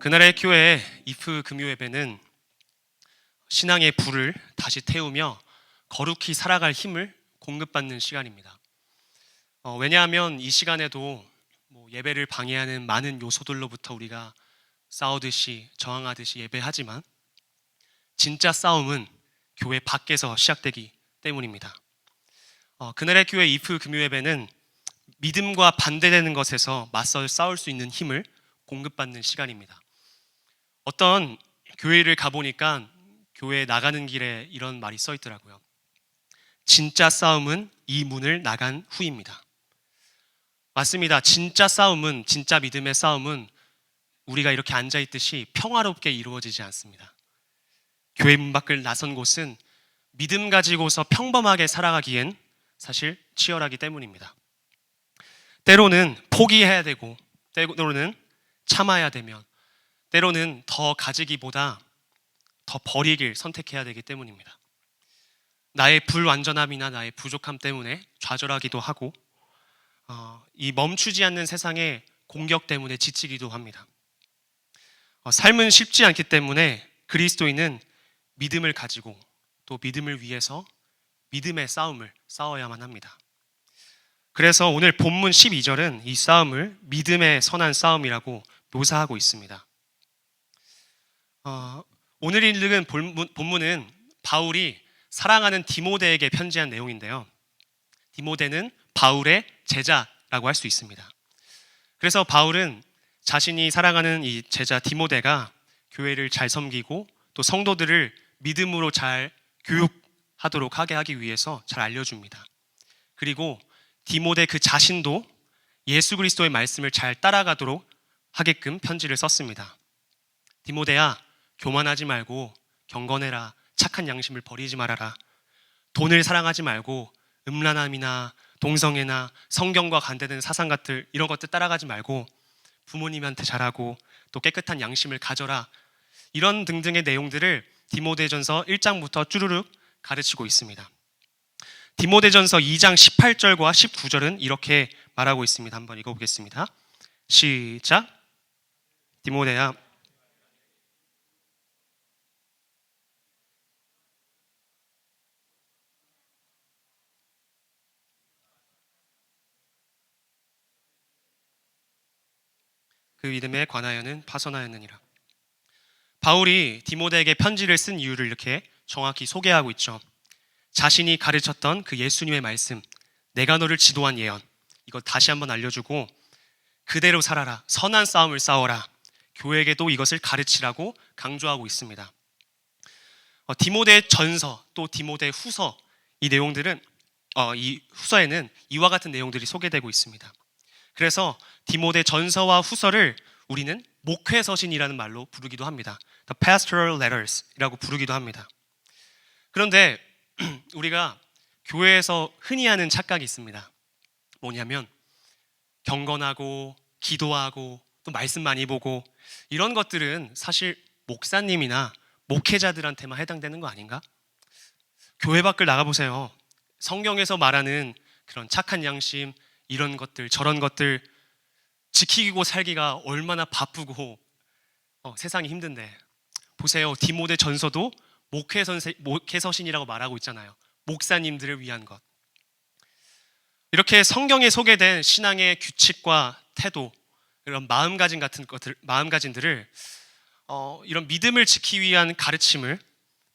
그날의 교회 이프 금요 예배는 신앙의 불을 다시 태우며 거룩히 살아갈 힘을 공급받는 시간입니다. 왜냐하면 이 시간에도 예배를 방해하는 많은 요소들로부터 우리가 싸우듯이 저항하듯이 예배하지만 진짜 싸움은 교회 밖에서 시작되기 때문입니다. 그날의 교회 이프 금요 예배는 믿음과 반대되는 것에서 맞서 싸울 수 있는 힘을 공급받는 시간입니다. 어떤 교회를 가보니까 교회에 나가는 길에 이런 말이 써 있더라고요. 진짜 싸움은 이 문을 나간 후입니다. 맞습니다. 진짜 싸움은, 진짜 믿음의 싸움은 우리가 이렇게 앉아있듯이 평화롭게 이루어지지 않습니다. 교회 문 밖을 나선 곳은 믿음 가지고서 평범하게 살아가기엔 사실 치열하기 때문입니다. 때로는 포기해야 되고, 때로는 참아야 되면, 때로는 더 가지기보다 더 버리길 선택해야 되기 때문입니다. 나의 불완전함이나 나의 부족함 때문에 좌절하기도 하고, 이 멈추지 않는 세상의 공격 때문에 지치기도 합니다. 삶은 쉽지 않기 때문에 그리스도인은 믿음을 가지고 또 믿음을 위해서 믿음의 싸움을 싸워야만 합니다. 그래서 오늘 본문 12절은 이 싸움을 믿음의 선한 싸움이라고 묘사하고 있습니다. 오늘 읽은 본문은 바울이 사랑하는 디모데에게 편지한 내용인데요. 디모데는 바울의 제자라고 할 수 있습니다. 그래서 바울은 자신이 사랑하는 이 제자 디모데가 교회를 잘 섬기고 또 성도들을 믿음으로 잘 교육하도록 하게 하기 위해서 잘 알려줍니다. 그리고 디모데 그 자신도 예수 그리스도의 말씀을 잘 따라가도록 하게끔 편지를 썼습니다. 디모데야, 교만하지 말고 경건해라. 착한 양심을 버리지 말아라. 돈을 사랑하지 말고 음란함이나 동성애나 성경과 반대되는 사상 같은 이런 것들 따라가지 말고 부모님한테 잘하고 또 깨끗한 양심을 가져라. 이런 등등의 내용들을 디모데전서 1장부터 쭈루룩 가르치고 있습니다. 디모데전서 2장 18절과 19절은 이렇게 말하고 있습니다. 한번 읽어보겠습니다. 시작. 디모데야, 그 믿음에 관하여는 파선하였느니라. 바울이 디모데에게 편지를 쓴 이유를 이렇게 정확히 소개하고 있죠. 자신이 가르쳤던 그 예수님의 말씀, 내가 너를 지도한 예언, 이거 다시 한번 알려주고 그대로 살아라. 선한 싸움을 싸워라. 교회에게도 이것을 가르치라고 강조하고 있습니다. 디모데 전서 또 디모데 후서, 이 내용들은 이 후서에는 이와 같은 내용들이 소개되고 있습니다. 그래서 디모데 전서와 후서를 우리는 목회서신이라는 말로 부르기도 합니다. The Pastoral Letters이라고 부르기도 합니다. 그런데 우리가 교회에서 흔히 하는 착각이 있습니다. 뭐냐면 경건하고 기도하고 또 말씀 많이 보고 이런 것들은 사실 목사님이나 목회자들한테만 해당되는 거 아닌가? 교회 밖을 나가보세요. 성경에서 말하는 그런 착한 양심, 이런 것들 저런 것들 지키고 살기가 얼마나 바쁘고 세상이 힘든데, 보세요. 디모데 전서도 목회서신이라고 말하고 있잖아요. 목사님들을 위한 것. 이렇게 성경에 소개된 신앙의 규칙과 태도, 이런 마음가짐들을 이런 믿음을 지키기 위한 가르침을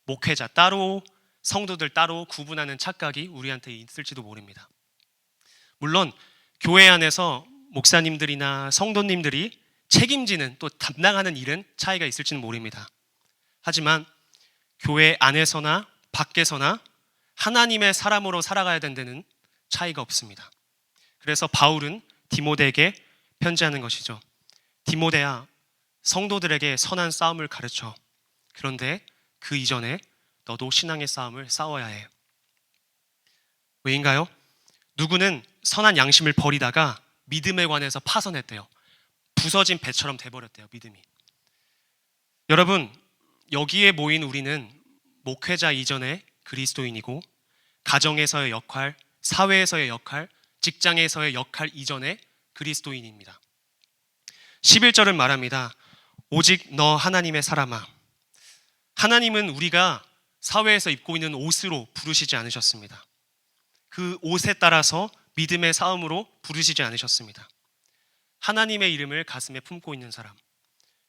목회자 따로, 성도들 따로 구분하는 착각이 우리한테 있을지도 모릅니다. 물론 교회 안에서 목사님들이나 성도님들이 책임지는 또 담당하는 일은 차이가 있을지는 모릅니다. 하지만 교회 안에서나 밖에서나 하나님의 사람으로 살아가야 된다는 차이가 없습니다. 그래서 바울은 디모데에게 편지하는 것이죠. 디모데야, 성도들에게 선한 싸움을 가르쳐. 그런데 그 이전에 너도 신앙의 싸움을 싸워야 해. 왜인가요? 누구는 선한 양심을 버리다가 믿음에 관해서 파선했대요. 부서진 배처럼 돼버렸대요, 믿음이. 여러분, 여기에 모인 우리는 목회자 이전의 그리스도인이고 가정에서의 역할, 사회에서의 역할, 직장에서의 역할 이전의 그리스도인입니다. 11절은 말합니다. 오직 너 하나님의 사람아. 하나님은 우리가 사회에서 입고 있는 옷으로 부르시지 않으셨습니다. 그 옷에 따라서 믿음의 싸움으로 부르시지 않으셨습니다. 하나님의 이름을 가슴에 품고 있는 사람,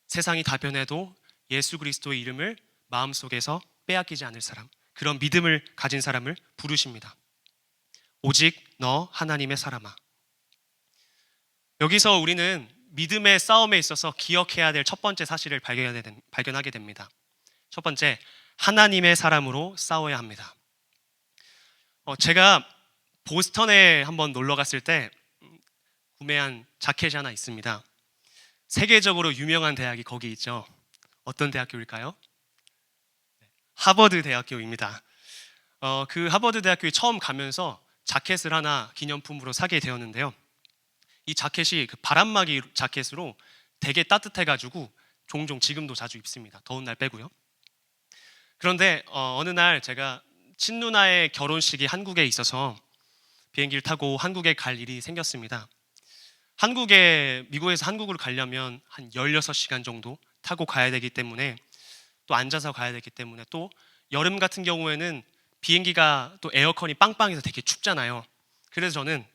세상이 다 변해도 예수 그리스도의 이름을 마음속에서 빼앗기지 않을 사람, 그런 믿음을 가진 사람을 부르십니다. 오직 너 하나님의 사람아. 여기서 우리는 믿음의 싸움에 있어서 기억해야 될 첫 번째 사실을 발견하게 됩니다. 첫 번째, 하나님의 사람으로 싸워야 합니다. 제가 보스턴에 한번 놀러 갔을 때 구매한 자켓이 하나 있습니다. 세계적으로 유명한 대학이 거기 있죠. 어떤 대학교일까요? 하버드 대학교입니다. 그 하버드 대학교에 처음 가면서 자켓을 하나 기념품으로 사게 되었는데요. 이 자켓이 그 바람막이 자켓으로 되게 따뜻해가지고 종종 지금도 자주 입습니다. 더운 날 빼고요. 그런데 어느 날 제가 친누나의 결혼식이 한국에 있어서 비행기를 타고 한국에 갈 일이 생겼습니다. 미국에서 한국으로 가려면 한 16시간 정도 타고 가야 되기 때문에, 또 앉아서 가야 되기 때문에, 또 여름 같은 경우에는 비행기가 또 에어컨이 빵빵해서 되게 춥잖아요. 그래서 저는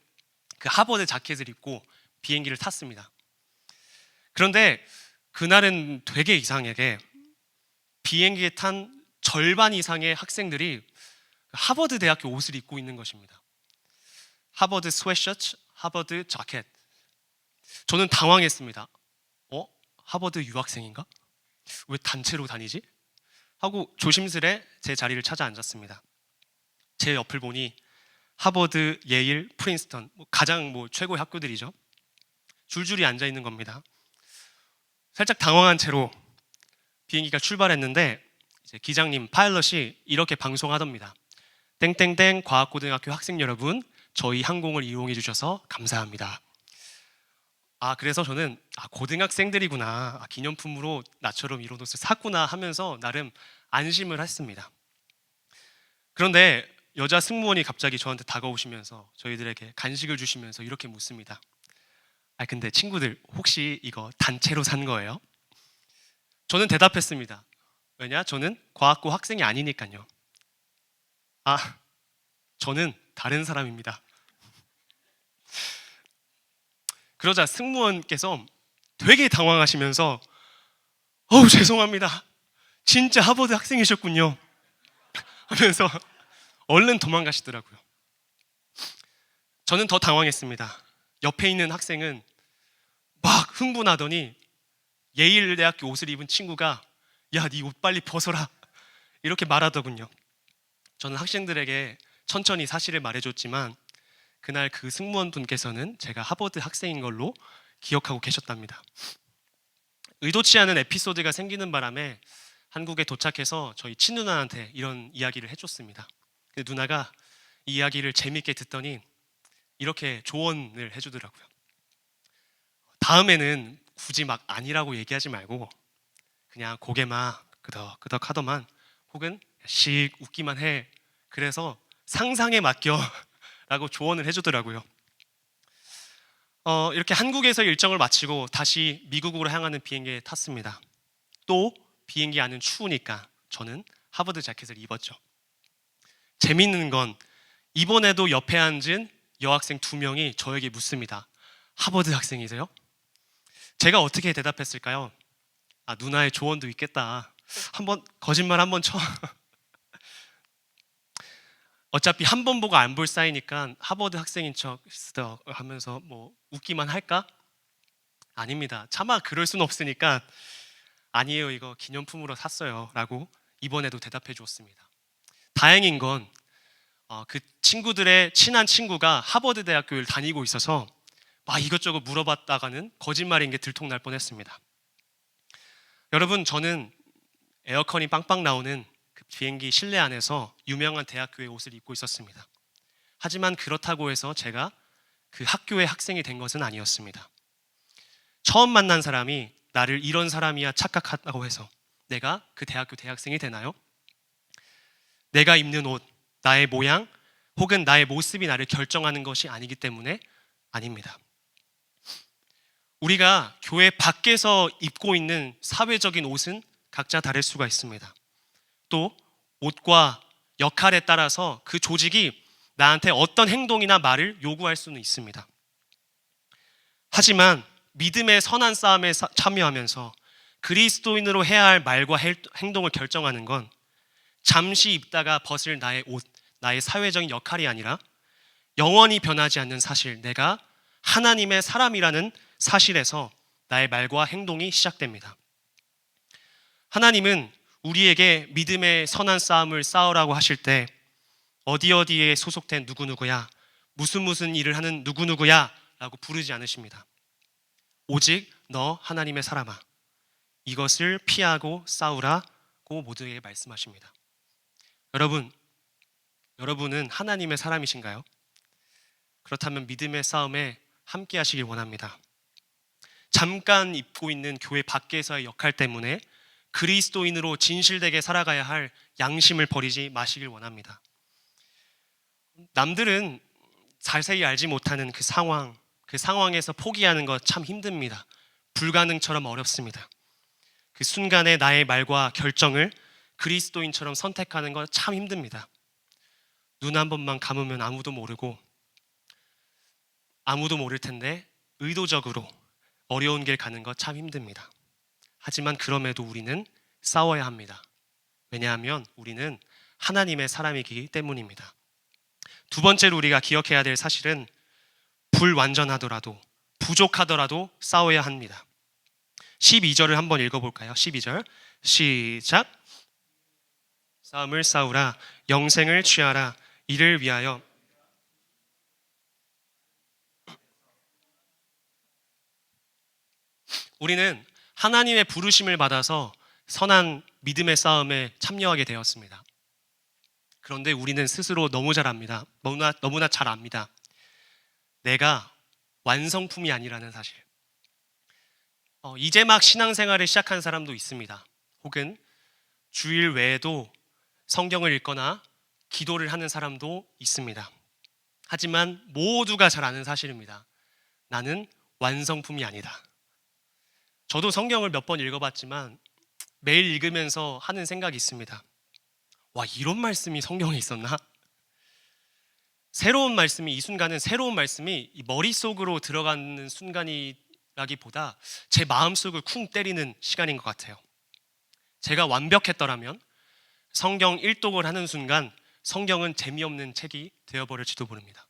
그 하버드 자켓을 입고 비행기를 탔습니다. 그런데 그날은 되게 이상하게 비행기에 탄 절반 이상의 학생들이 하버드 대학교 옷을 입고 있는 것입니다. 하버드 스웨트셔츠, 하버드 자켓. 저는 당황했습니다. 하버드 유학생인가? 왜 단체로 다니지? 하고 조심스레 제 자리를 찾아 앉았습니다. 제 옆을 보니 하버드, 예일, 프린스턴, 가장 최고의 학교들이죠. 줄줄이 앉아 있는 겁니다. 살짝 당황한 채로 비행기가 출발했는데 이제 기장님, 파일럿이 이렇게 방송하답니다. 땡땡땡 과학고등학교 학생 여러분, 저희 항공을 이용해 주셔서 감사합니다. 그래서 저는 고등학생들이구나, 기념품으로 나처럼 이런 옷을 샀구나 하면서 나름 안심을 했습니다. 그런데 여자 승무원이 갑자기 저한테 다가오시면서 저희들에게 간식을 주시면서 이렇게 묻습니다. 근데 친구들, 혹시 이거 단체로 산 거예요? 저는 대답했습니다. 왜냐? 저는 과학고 학생이 아니니까요. 저는 다른 사람입니다. 그러자 승무원께서 되게 당황하시면서 죄송합니다. 진짜 하버드 학생이셨군요. 하면서 얼른 도망가시더라고요. 저는 더 당황했습니다. 옆에 있는 학생은 막 흥분하더니 예일대학교 옷을 입은 친구가 야, 네 옷 빨리 벗어라, 이렇게 말하더군요. 저는 학생들에게 천천히 사실을 말해줬지만 그날 그 승무원 분께서는 제가 하버드 학생인 걸로 기억하고 계셨답니다. 의도치 않은 에피소드가 생기는 바람에 한국에 도착해서 저희 친누나한테 이런 이야기를 해줬습니다. 근데 누나가 이 이야기를 재미있게 듣더니 이렇게 조언을 해주더라고요. 다음에는 굳이 막 아니라고 얘기하지 말고 그냥 고개만 끄덕끄덕 하더만, 혹은 씩 웃기만 해. 그래서 상상에 맡겨 라고 조언을 해주더라고요. 이렇게 한국에서 일정을 마치고 다시 미국으로 향하는 비행기에 탔습니다. 또 비행기 안은 추우니까 저는 하버드 자켓을 입었죠. 재밌는 건 이번에도 옆에 앉은 여학생 2명이 저에게 묻습니다. 하버드 학생이세요? 제가 어떻게 대답했을까요? 누나의 조언도 있겠다. 거짓말 한번 쳐. 어차피 한 번 보고 안 볼 사이니까 하버드 학생인 척 하면서 웃기만 할까? 아닙니다. 차마 그럴 수는 없으니까 아니에요, 이거 기념품으로 샀어요 라고 이번에도 대답해 주었습니다. 다행인 건 그 친구들의 친한 친구가 하버드 대학교를 다니고 있어서 이것저것 물어봤다가는 거짓말인 게 들통날 뻔했습니다. 여러분, 저는 에어컨이 빵빵 나오는 그 비행기 실내 안에서 유명한 대학교의 옷을 입고 있었습니다. 하지만 그렇다고 해서 제가 그 학교의 학생이 된 것은 아니었습니다. 처음 만난 사람이 나를 이런 사람이야 착각한다고 해서 내가 그 대학교 대학생이 되나요? 내가 입는 옷, 나의 모양, 혹은 나의 모습이 나를 결정하는 것이 아니기 때문에 아닙니다. 우리가 교회 밖에서 입고 있는 사회적인 옷은 각자 다를 수가 있습니다. 또 옷과 역할에 따라서 그 조직이 나한테 어떤 행동이나 말을 요구할 수는 있습니다. 하지만 믿음의 선한 싸움에 참여하면서 그리스도인으로 해야 할 말과 행동을 결정하는 건 잠시 입다가 벗을 나의 옷, 나의 사회적인 역할이 아니라 영원히 변하지 않는 사실, 내가 하나님의 사람이라는 사실에서 나의 말과 행동이 시작됩니다. 하나님은 우리에게 믿음의 선한 싸움을 싸우라고 하실 때 어디에 소속된 누구누구야, 무슨 일을 하는 누구누구야 라고 부르지 않으십니다. 오직 너 하나님의 사람아, 이것을 피하고 싸우라고 모두에게 말씀하십니다. 여러분은 하나님의 사람이신가요? 그렇다면 믿음의 싸움에 함께 하시길 원합니다. 잠깐 입고 있는 교회 밖에서의 역할 때문에 그리스도인으로 진실되게 살아가야 할 양심을 버리지 마시길 원합니다. 남들은 자세히 알지 못하는 그 상황에서 포기하는 것 참 힘듭니다. 불가능처럼 어렵습니다. 그 순간에 나의 말과 결정을 그리스도인처럼 선택하는 것 참 힘듭니다. 눈 한 번만 감으면 아무도 모를 텐데 의도적으로 어려운 길 가는 것 참 힘듭니다. 하지만 그럼에도 우리는 싸워야 합니다. 왜냐하면 우리는 하나님의 사람이기 때문입니다. 두 번째로 우리가 기억해야 될 사실은 불완전하더라도 부족하더라도 싸워야 합니다. 12절을 한번 읽어볼까요? 12절 시작. 싸움을 싸우라, 영생을 취하라, 이를 위하여. 우리는 하나님의 부르심을 받아서 선한 믿음의 싸움에 참여하게 되었습니다. 그런데 우리는 스스로 너무 잘 압니다. 너무나 잘 압니다. 내가 완성품이 아니라는 사실. 이제 막 신앙생활을 시작한 사람도 있습니다. 혹은 주일 외에도 성경을 읽거나 기도를 하는 사람도 있습니다. 하지만 모두가 잘 아는 사실입니다. 나는 완성품이 아니다. 저도 성경을 몇 번 읽어봤지만 매일 읽으면서 하는 생각이 있습니다. 와, 이런 말씀이 성경에 있었나? 이 순간은 새로운 말씀이 머릿속으로 들어가는 순간이라기보다 제 마음속을 쿵 때리는 시간인 것 같아요. 제가 완벽했더라면 성경 일독을 하는 순간 성경은 재미없는 책이 되어버릴지도 모릅니다.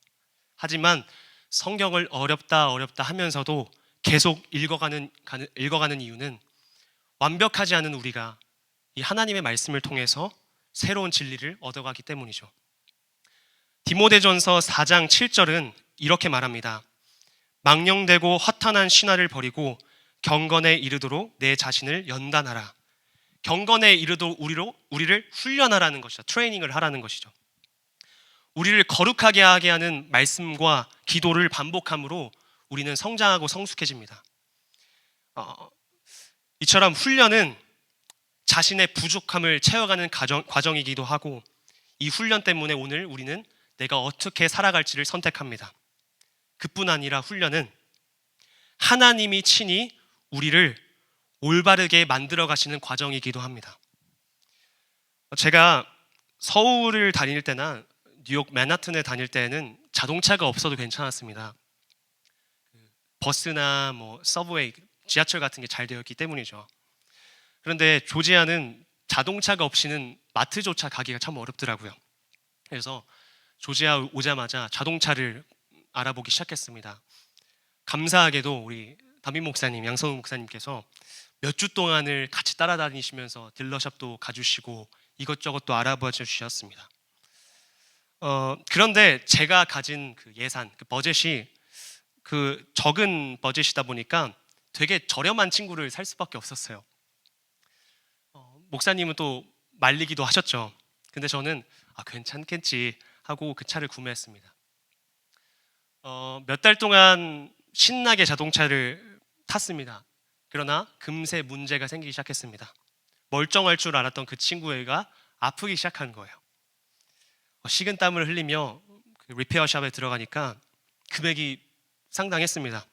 하지만 성경을 어렵다 하면서도 계속 읽어가는 이유는 완벽하지 않은 우리가 이 하나님의 말씀을 통해서 새로운 진리를 얻어가기 때문이죠. 디모데전서 4장 7절은 이렇게 말합니다. 망령되고 허탄한 신화를 버리고 경건에 이르도록 내 자신을 연단하라. 경건에 이르도록 우리를 훈련하라는 것이죠. 트레이닝을 하라는 것이죠. 우리를 거룩하게 하게 하는 말씀과 기도를 반복함으로 우리는 성장하고 성숙해집니다. 이처럼 훈련은 자신의 부족함을 채워가는 과정이기도 하고, 이 훈련 때문에 오늘 우리는 내가 어떻게 살아갈지를 선택합니다. 그뿐 아니라 훈련은 하나님이 친히 우리를 올바르게 만들어 가시는 과정이기도 합니다. 제가 서울을 다닐 때나 뉴욕 맨하튼에 다닐 때는 자동차가 없어도 괜찮았습니다. 버스나 서브웨이, 지하철 같은 게 잘 되어 있기 때문이죠. 그런데 조지아는 자동차가 없이는 마트조차 가기가 참 어렵더라고요. 그래서 조지아 오자마자 자동차를 알아보기 시작했습니다. 감사하게도 우리 담임 목사님, 양성우 목사님께서 몇 주 동안을 같이 따라다니시면서 딜러샵도 가주시고 이것저것 또 알아봐 주셨습니다. 그런데 제가 가진 그 예산, 그 버젯이 그 적은 버젯이다 보니까 되게 저렴한 친구를 살 수밖에 없었어요. 목사님은 또 말리기도 하셨죠. 근데 저는 괜찮겠지 하고 그 차를 구매했습니다. 몇 달 동안 신나게 자동차를 탔습니다. 그러나 금세 문제가 생기기 시작했습니다. 멀쩡할 줄 알았던 그 친구애가 아프기 시작한 거예요. 식은땀을 흘리며 그 리페어샵에 들어가니까 금액이 상당했습니다.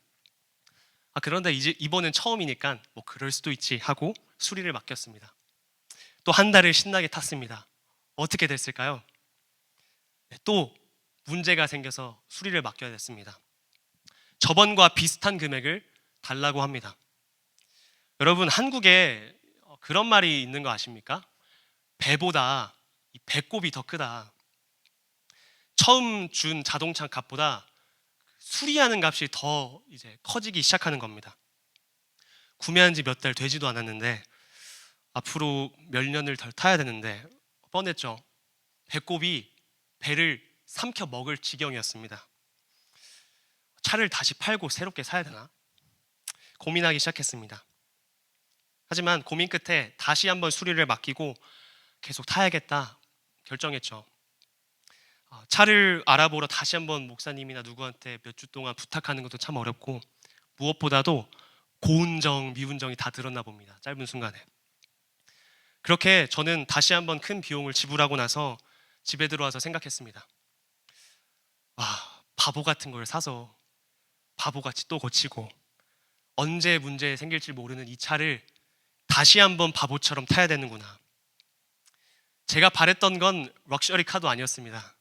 그런데 이제 이번엔 처음이니까 뭐 그럴 수도 있지 하고 수리를 맡겼습니다. 또 한 달을 신나게 탔습니다. 어떻게 됐을까요? 네, 또 문제가 생겨서 수리를 맡겨야 됐습니다. 저번과 비슷한 금액을 달라고 합니다. 여러분, 한국에 그런 말이 있는 거 아십니까? 배보다 이 배꼽이 더 크다. 처음 준 자동차 값보다 수리하는 값이 더 이제 커지기 시작하는 겁니다. 구매한 지 몇 달 되지도 않았는데 앞으로 몇 년을 더 타야 되는데 뻔했죠. 배꼽이 배를 삼켜 먹을 지경이었습니다. 차를 다시 팔고 새롭게 사야 되나? 고민하기 시작했습니다. 하지만 고민 끝에 다시 한번 수리를 맡기고 계속 타야겠다 결정했죠. 차를 알아보러 다시 한번 목사님이나 누구한테 몇 주 동안 부탁하는 것도 참 어렵고 무엇보다도 고운정, 미운정이 다 들었나 봅니다. 짧은 순간에. 그렇게 저는 다시 한번 큰 비용을 지불하고 나서 집에 들어와서 생각했습니다. 바보 같은 걸 사서 바보같이 또 고치고 언제 문제 생길지 모르는 이 차를 다시 한번 바보처럼 타야 되는구나. 제가 바랬던 건 럭셔리 카도 아니었습니다.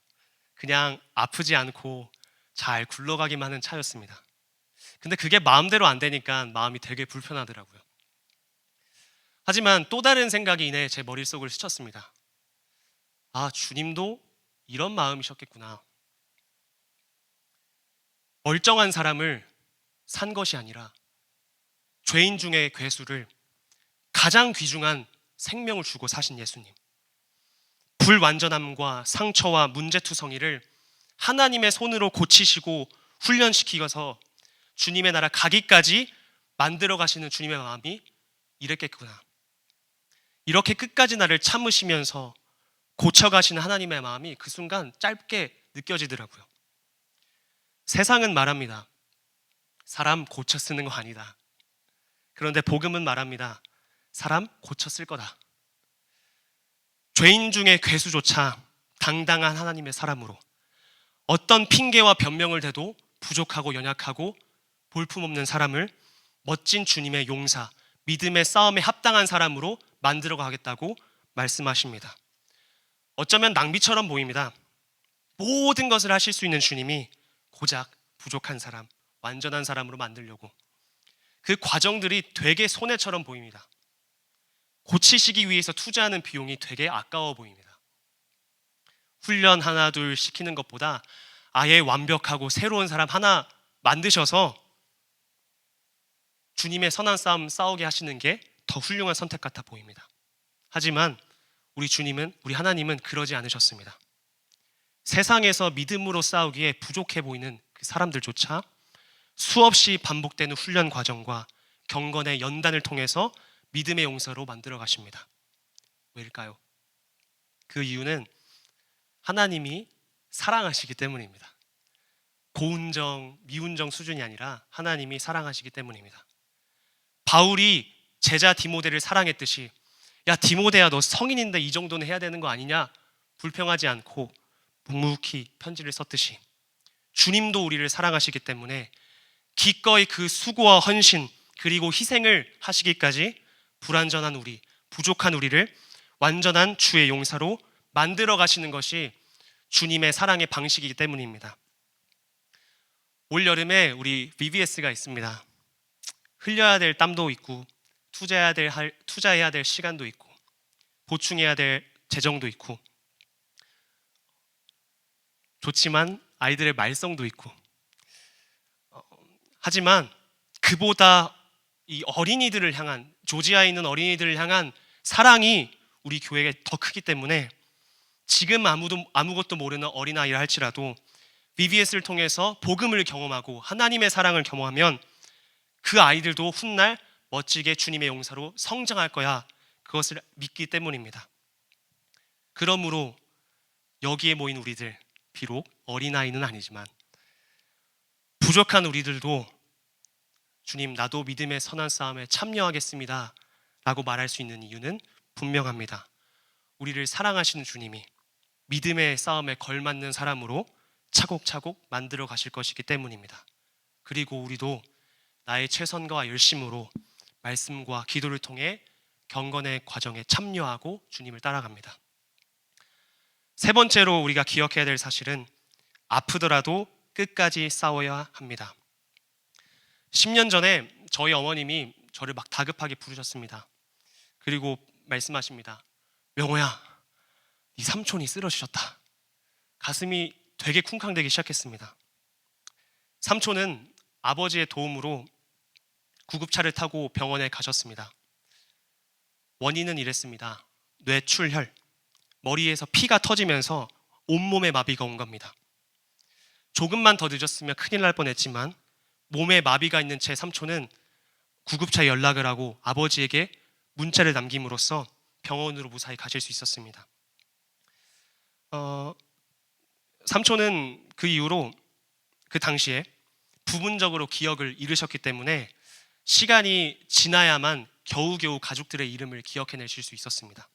그냥 아프지 않고 잘 굴러가기만 하는 차였습니다. 근데 그게 마음대로 안 되니까 마음이 되게 불편하더라고요. 하지만 또 다른 생각이 이내 제 머릿속을 스쳤습니다. 주님도 이런 마음이셨겠구나. 멀쩡한 사람을 산 것이 아니라 죄인 중의 괴수를 가장 귀중한 생명을 주고 사신 예수님. 불완전함과 상처와 문제투성이를 하나님의 손으로 고치시고 훈련시키셔서 주님의 나라 가기까지 만들어 가시는 주님의 마음이 이랬겠구나. 이렇게 끝까지 나를 참으시면서 고쳐가시는 하나님의 마음이 그 순간 짧게 느껴지더라고요. 세상은 말합니다. 사람 고쳐 쓰는 거 아니다. 그런데 복음은 말합니다. 사람 고쳐 쓸 거다. 죄인 중에 괴수조차 당당한 하나님의 사람으로 어떤 핑계와 변명을 대도 부족하고 연약하고 볼품없는 사람을 멋진 주님의 용사, 믿음의 싸움에 합당한 사람으로 만들어 가겠다고 말씀하십니다. 어쩌면 낭비처럼 보입니다. 모든 것을 하실 수 있는 주님이 고작 부족한 사람, 완전한 사람으로 만들려고 그 과정들이 되게 손해처럼 보입니다. 고치시기 위해서 투자하는 비용이 되게 아까워 보입니다. 훈련 하나 둘 시키는 것보다 아예 완벽하고 새로운 사람 하나 만드셔서 주님의 선한 싸움 싸우게 하시는 게 더 훌륭한 선택 같아 보입니다. 하지만 우리 주님은, 우리 하나님은 그러지 않으셨습니다. 세상에서 믿음으로 싸우기에 부족해 보이는 그 사람들조차 수없이 반복되는 훈련 과정과 경건의 연단을 통해서 믿음의 용사로 만들어 가십니다. 왜일까요? 그 이유는 하나님이 사랑하시기 때문입니다. 고운정, 미운정 수준이 아니라 하나님이 사랑하시기 때문입니다. 바울이 제자 디모데를 사랑했듯이 야 디모데야 너 성인인데 이 정도는 해야 되는 거 아니냐 불평하지 않고 묵묵히 편지를 썼듯이 주님도 우리를 사랑하시기 때문에 기꺼이 그 수고와 헌신 그리고 희생을 하시기까지 불완전한 우리, 부족한 우리를 완전한 주의 용사로 만들어 가시는 것이 주님의 사랑의 방식이기 때문입니다. 올 여름에 우리 VBS가 있습니다. 흘려야 될 땀도 있고 투자해야 될 시간도 있고 보충해야 될 재정도 있고 좋지만 아이들의 말썽도 있고 하지만 그보다 이 어린이들을 향한 조지아에 있는 어린이들을 향한 사랑이 우리 교회에 더 크기 때문에 지금 아무것도 모르는 어린아이라 할지라도 VBS를 통해서 복음을 경험하고 하나님의 사랑을 경험하면 그 아이들도 훗날 멋지게 주님의 용사로 성장할 거야. 그것을 믿기 때문입니다. 그러므로 여기에 모인 우리들, 비록 어린아이는 아니지만 부족한 우리들도 주님 나도 믿음의 선한 싸움에 참여하겠습니다 라고 말할 수 있는 이유는 분명합니다. 우리를 사랑하시는 주님이 믿음의 싸움에 걸맞는 사람으로 차곡차곡 만들어 가실 것이기 때문입니다. 그리고 우리도 나의 최선과 열심으로 말씀과 기도를 통해 경건의 과정에 참여하고 주님을 따라갑니다. 세 번째로 우리가 기억해야 될 사실은 아프더라도 끝까지 싸워야 합니다. 10년 전에 저희 어머님이 저를 막 다급하게 부르셨습니다. 그리고 말씀하십니다. 명호야, 네 삼촌이 쓰러지셨다. 가슴이 되게 쿵쾅대기 시작했습니다. 삼촌은 아버지의 도움으로 구급차를 타고 병원에 가셨습니다. 원인은 이랬습니다. 뇌출혈, 머리에서 피가 터지면서 온몸에 마비가 온 겁니다. 조금만 더 늦었으면 큰일 날 뻔했지만 몸에 마비가 있는 제 삼촌은 구급차에 연락을 하고 아버지에게 문자를 남김으로써 병원으로 무사히 가실 수 있었습니다. 삼촌은 그 이후로 그 당시에 부분적으로 기억을 잃으셨기 때문에 시간이 지나야만 겨우겨우 가족들의 이름을 기억해내실 수 있었습니다.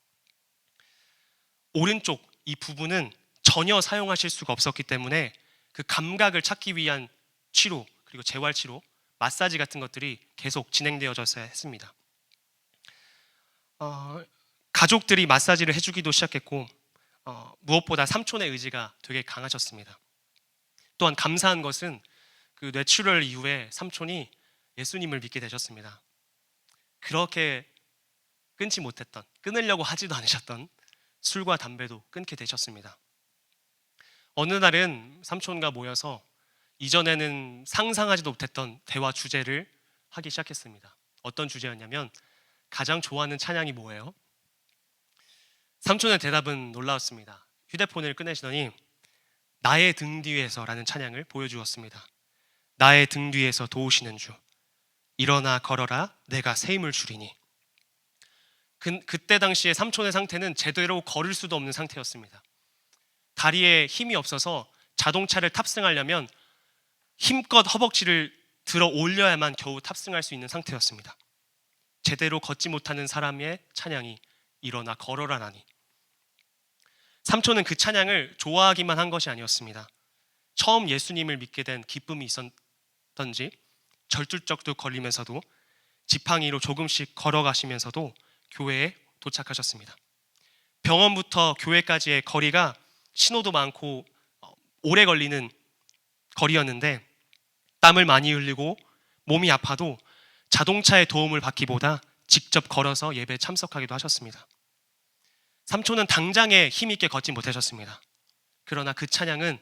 오른쪽 이 부분은 전혀 사용하실 수가 없었기 때문에 그 감각을 찾기 위한 치료 그리고 재활치료, 마사지 같은 것들이 계속 진행되어졌어야 했습니다. 가족들이 마사지를 해주기도 시작했고 무엇보다 삼촌의 의지가 되게 강하셨습니다. 또한 감사한 것은 그 뇌출혈 이후에 삼촌이 예수님을 믿게 되셨습니다. 그렇게 끊으려고 하지도 않으셨던 술과 담배도 끊게 되셨습니다. 어느 날은 삼촌과 모여서 이전에는 상상하지도 못했던 대화 주제를 하기 시작했습니다. 어떤 주제였냐면 가장 좋아하는 찬양이 뭐예요? 삼촌의 대답은 놀라웠습니다. 휴대폰을 꺼내시더니 나의 등 뒤에서 라는 찬양을 보여주었습니다. 나의 등 뒤에서 도우시는 주, 일어나 걸어라 내가 새 힘을 주리니. 그때 당시에 삼촌의 상태는 제대로 걸을 수도 없는 상태였습니다. 다리에 힘이 없어서 자동차를 탑승하려면 힘껏 허벅지를 들어 올려야만 겨우 탑승할 수 있는 상태였습니다. 제대로 걷지 못하는 사람의 찬양이 일어나 걸어라 나니. 삼촌은 그 찬양을 좋아하기만 한 것이 아니었습니다. 처음 예수님을 믿게 된 기쁨이 있었던지 절뚝적도 걸리면서도 지팡이로 조금씩 걸어가시면서도 교회에 도착하셨습니다. 병원부터 교회까지의 거리가 신호도 많고 오래 걸리는 거리였는데 땀을 많이 흘리고 몸이 아파도 자동차의 도움을 받기보다 직접 걸어서 예배에 참석하기도 하셨습니다. 삼촌은 당장에 힘있게 걷지 못하셨습니다. 그러나 그 찬양은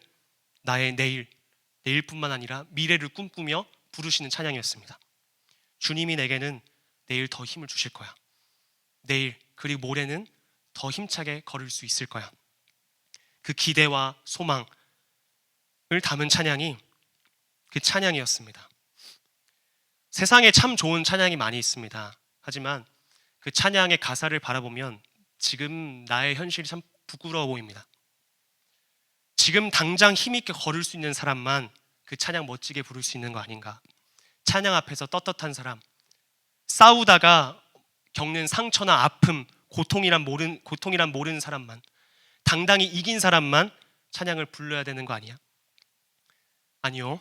나의 내일뿐만 아니라 미래를 꿈꾸며 부르시는 찬양이었습니다. 주님이 내게는 내일 더 힘을 주실 거야. 내일 그리고 모레는 더 힘차게 걸을 수 있을 거야. 그 기대와 소망을 담은 찬양이 그 찬양이었습니다. 세상에 참 좋은 찬양이 많이 있습니다. 하지만 그 찬양의 가사를 바라보면 지금 나의 현실이 참 부끄러워 보입니다. 지금 당장 힘있게 걸을 수 있는 사람만 그 찬양 멋지게 부를 수 있는 거 아닌가. 찬양 앞에서 떳떳한 사람, 싸우다가 겪는 상처나 아픔, 고통이란 모르는 사람만, 당당히 이긴 사람만 찬양을 불러야 되는 거 아니야? 아니요.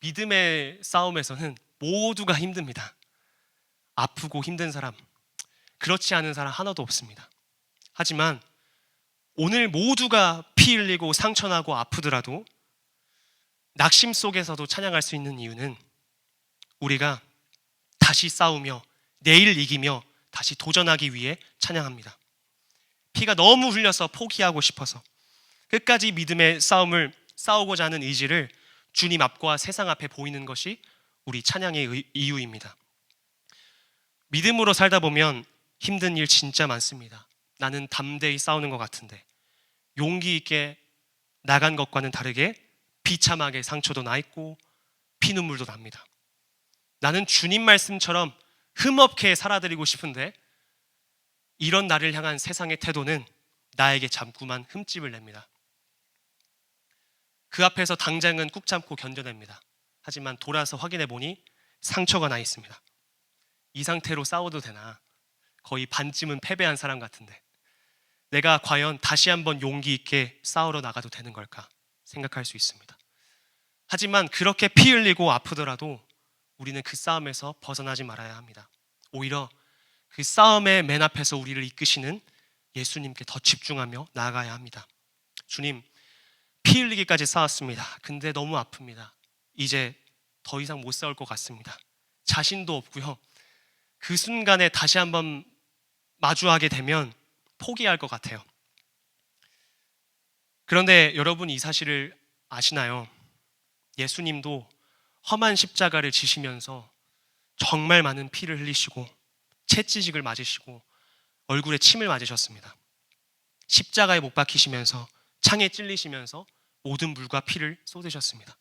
믿음의 싸움에서는 모두가 힘듭니다. 아프고 힘든 사람, 그렇지 않은 사람 하나도 없습니다. 하지만 오늘 모두가 피 흘리고 상처나고 아프더라도 낙심 속에서도 찬양할 수 있는 이유는 우리가 다시 싸우며 내일 이기며 다시 도전하기 위해 찬양합니다. 피가 너무 흘려서 포기하고 싶어서 끝까지 믿음의 싸움을 싸우고자 하는 의지를 주님 앞과 세상 앞에 보이는 것이 우리 찬양의 이유입니다. 믿음으로 살다 보면 힘든 일 진짜 많습니다. 나는 담대히 싸우는 것 같은데 용기 있게 나간 것과는 다르게 비참하게 상처도 나 있고 피눈물도 납니다. 나는 주님 말씀처럼 흠없게 살아드리고 싶은데 이런 나를 향한 세상의 태도는 나에게 자꾸만 흠집을 냅니다. 그 앞에서 당장은 꾹 참고 견뎌냅니다. 하지만 돌아서 확인해 보니 상처가 나 있습니다. 이 상태로 싸워도 되나? 거의 반쯤은 패배한 사람 같은데 내가 과연 다시 한번 용기 있게 싸우러 나가도 되는 걸까 생각할 수 있습니다. 하지만 그렇게 피 흘리고 아프더라도 우리는 그 싸움에서 벗어나지 말아야 합니다. 오히려 그 싸움의 맨 앞에서 우리를 이끄시는 예수님께 더 집중하며 나아가야 합니다. 주님, 피 흘리기까지 싸웠습니다. 근데 너무 아픕니다. 이제 더 이상 못 싸울 것 같습니다. 자신도 없고요. 그 순간에 다시 한번 마주하게 되면 포기할 것 같아요. 그런데 여러분, 이 사실을 아시나요? 예수님도 험한 십자가를 지시면서 정말 많은 피를 흘리시고 채찍을 맞으시고 얼굴에 침을 맞으셨습니다. 십자가에 못 박히시면서 창에 찔리시면서 모든 물과 피를 쏟으셨습니다.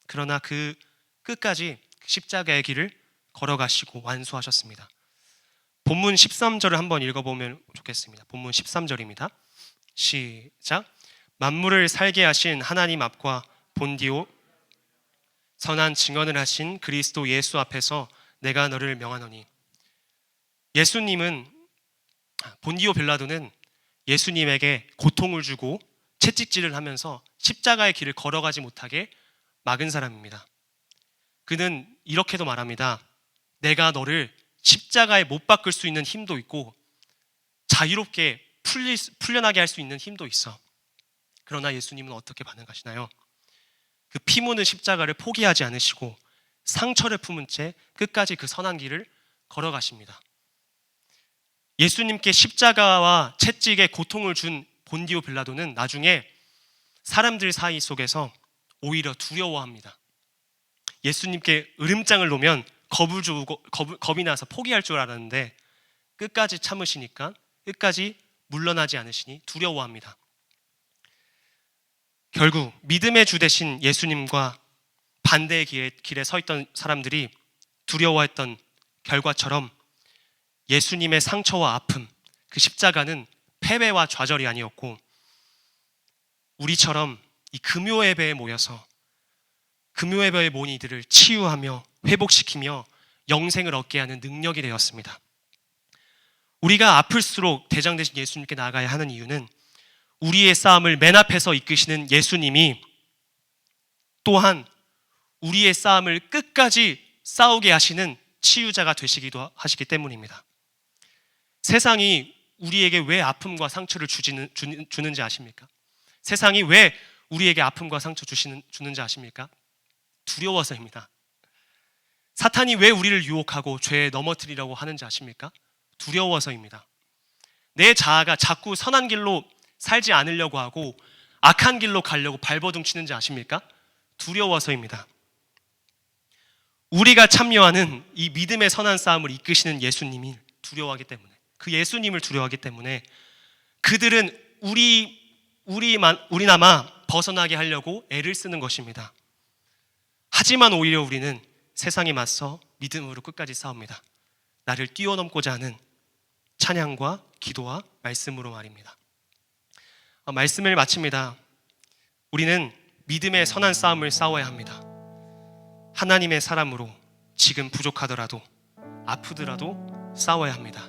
그러나 그 끝까지 십자가의 길을 걸어가시고 완수하셨습니다. 본문 13절을 한번 읽어보면 좋겠습니다. 본문 13절입니다. 시작. 만물을 살게 하신 하나님 앞과 본디오 선한 증언을 하신 그리스도 예수 앞에서 내가 너를 명하노니. 본디오 빌라도는 예수님에게 고통을 주고 채찍질을 하면서 십자가의 길을 걸어가지 못하게 막은 사람입니다. 그는 이렇게도 말합니다. 내가 너를 십자가에 못 박을 수 있는 힘도 있고 자유롭게 풀려나게 할 수 있는 힘도 있어. 그러나 예수님은 어떻게 반응하시나요? 그 피 묻는 십자가를 포기하지 않으시고 상처를 품은 채 끝까지 그 선한 길을 걸어가십니다. 예수님께 십자가와 채찍에 고통을 준 본디오 빌라도는 나중에 사람들 사이 속에서 오히려 두려워합니다. 예수님께 으름장을 놓으면 겁이 나서 포기할 줄 알았는데 끝까지 참으시니까 끝까지 물러나지 않으시니 두려워합니다. 결국 믿음의 주 되신 예수님과 반대의 길에 서 있던 사람들이 두려워했던 결과처럼 예수님의 상처와 아픔, 그 십자가는 패배와 좌절이 아니었고 우리처럼 이 금요 예배에 모여서 금요 예배의 모인 이들을 치유하며 회복시키며 영생을 얻게 하는 능력이 되었습니다. 우리가 아플수록 대장 되신 예수님께 나아가야 하는 이유는 우리의 싸움을 맨 앞에서 이끄시는 예수님이 또한 우리의 싸움을 끝까지 싸우게 하시는 치유자가 되시기도 하시기 때문입니다. 세상이 우리에게 왜 아픔과 상처를 주는지 아십니까? 세상이 왜 우리에게 아픔과 상처 주는지 아십니까? 두려워서입니다. 사탄이 왜 우리를 유혹하고 죄에 넘어뜨리려고 하는지 아십니까? 두려워서입니다. 내 자아가 자꾸 선한 길로 살지 않으려고 하고 악한 길로 가려고 발버둥 치는지 아십니까? 두려워서입니다. 우리가 참여하는 이 믿음의 선한 싸움을 이끄시는 예수님이 두려워하기 때문에, 그 예수님을 두려워하기 때문에 그들은 우리나마 벗어나게 하려고 애를 쓰는 것입니다. 하지만 오히려 우리는 세상에 맞서 믿음으로 끝까지 싸웁니다. 나를 뛰어넘고자 하는 찬양과 기도와 말씀으로 말입니다. 말씀을 마칩니다. 우리는 믿음의 선한 싸움을 싸워야 합니다. 하나님의 사람으로 지금 부족하더라도 아프더라도 싸워야 합니다.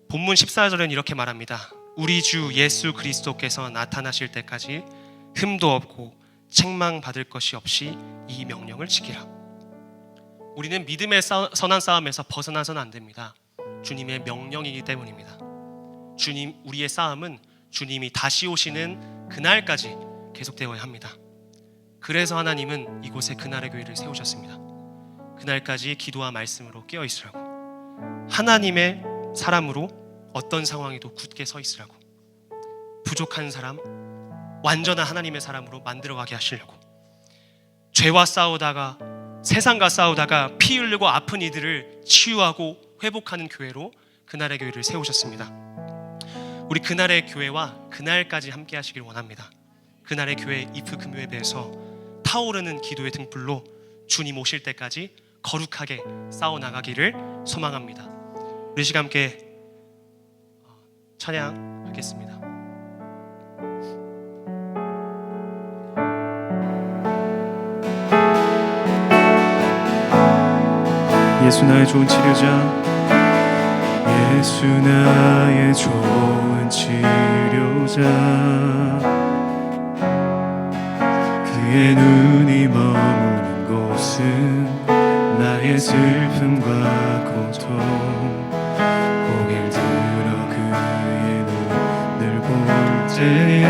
본문 14절은 이렇게 말합니다. 우리 주 예수 그리스도께서 나타나실 때까지 흠도 없고 책망받을 것이 없이 이 명령을 지키라. 우리는 믿음의 선한 싸움에서 벗어나서는 안 됩니다. 주님의 명령이기 때문입니다. 우리의 싸움은 주님이 다시 오시는 그날까지 계속되어야 합니다. 그래서 하나님은 이곳에 그날의 교회를 세우셨습니다. 그날까지 기도와 말씀으로 깨어 있으라고, 하나님의 사람으로 어떤 상황에도 굳게 서 있으라고, 부족한 사람, 완전한 하나님의 사람으로 만들어가게 하시려고, 죄와 싸우다가 세상과 싸우다가 피 흘리고 아픈 이들을 치유하고 회복하는 교회로 그날의 교회를 세우셨습니다. 우리 그날의 교회와 그날까지 함께 하시길 원합니다. 그날의 교회 이프 금요예배에서 타오르는 기도의 등불로 주님 오실 때까지 거룩하게 싸워나가기를 소망합니다. 우리 시간 함께 찬양하겠습니다. 예수 나의 좋은 치료자, 예수 나의 좋은 치료자, 그의 눈이 머무는 곳은 나의 슬픔과 고통 고개를 들어 그의 눈을 볼 때에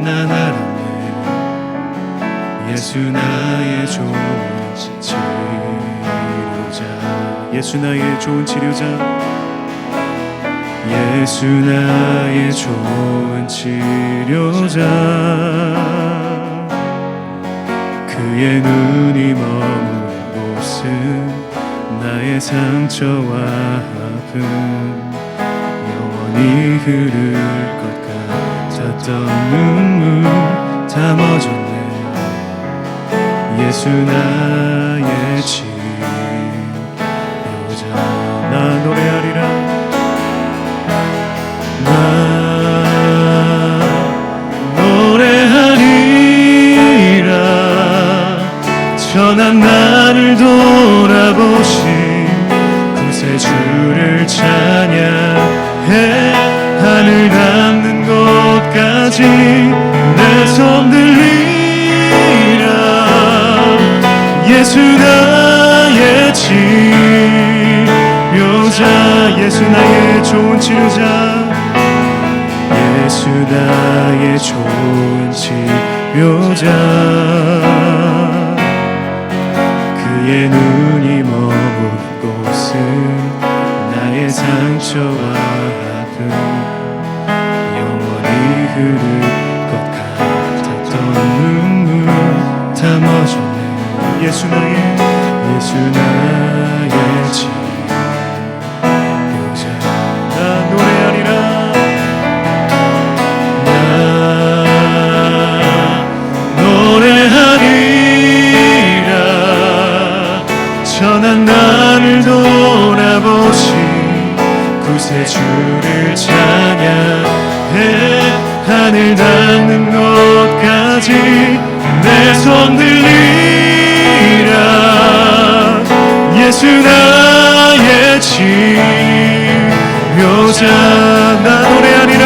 난 알았네 예수 나의 좋은 치료자 예수 나의 좋은 치료자 예수 나의 좋은 치료자 그의 눈이 머무는 곳은 나의 상처와 아픔 영원히 흐를 것 같았던 눈물 다 멎었네 예수 나의 치료자 나 노래하리라 나 노래하리라 전한 나를 돌아보신 구세주를 찬양해 하늘 닿는 곳까지 내 손 들리라 예수 나의 치료자 예수 나의 좋은 치료자 예수 나의 좋은 치료자 그의 눈이 머무는 곳은 나의 상처와 아픔 영원히 흐를 것 같았던 눈물 다 멎었네 예수 나의 치료자 나 노래하리라 전한 나를 돌아보신 구세주를 찬양해 하늘 닿는 곳까지 내 손 들리라 예수 나의 치료자 나 노래하리라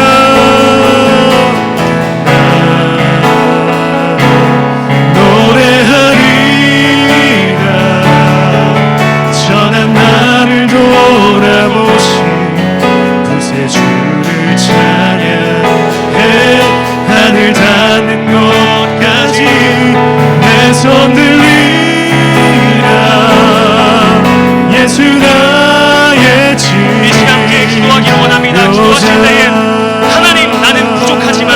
구세주를 찬양해 하늘 닿는 곳까지 내 손 들리라 예수 나의 치료자 이 시간 함께 기도하기를 원합니다. 기도하실 때에 하나님 나는 부족하지만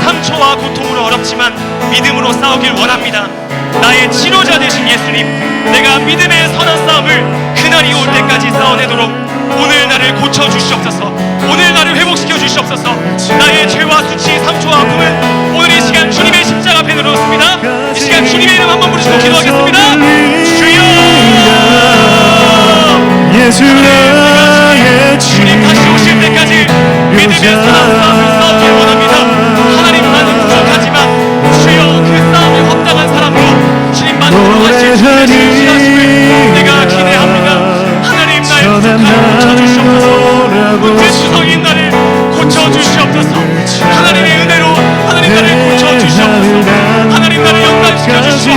상처와 고통으로 어렵지만 믿음으로 싸우길 원합니다. 나의 치료자 되신 예수님 내가 믿음의 선한 싸움을 그날이 올 때까지 싸워내도록 오늘 나를 고쳐주시옵소서 오늘 나를 회복시켜 주시옵소서 나의 죄와 수치 상처와 아픔을 오늘 이 시간 주님의 십자가 앞에 내놓습니다. 이 시간 주님의 이름 한번 부르시고 기도하겠습니다. 주여 예수 나의 주님 다시 오실 때까지 믿음의 선한 싸움을 싸우길 원합니다. 하나님 나는 부족하지만 주여 그 싸움에 합당한 사람으로 주님 만들어 가실 주님의 신실하심을 내가 기대합니다. 하나님 나의 부족함을 고쳐주시옵소서 문제 주성인 나를 고쳐주시옵소서 하나님의 은혜로 하나님 나를 고쳐주시옵소서 하나님 나를 영광시켜주시고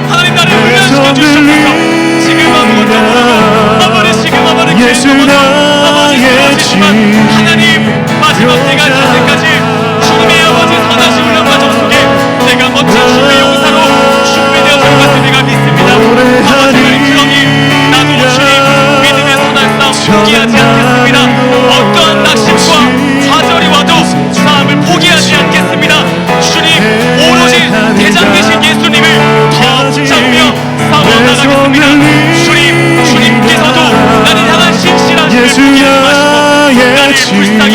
하나님 나를 훈련시켜주시옵소서 지금 아무것도 모르고 아버지 지금 아버지 예수 나의 지만 하나님 마지막 때가 될 때까지 주님의 아버지 선하신 훈련 과정 속에 내가 멋진 주의 용사로 준비되어 들어갔을 내가 믿습니다. 아버지 하나님 그러니 나도 주님 믿음의 선한 싸움 포기하지 않겠습니다. 어떠한 낙심과 좌절이 와도 싸움을 포기하지 않겠습니다. 주님 오로지 대장 되신 예수님을 더 붙잡으며 싸워나가겠습니다. 주님께서도 나를 향한 신실한 주를 포기하지 마시고 나를 불쌍히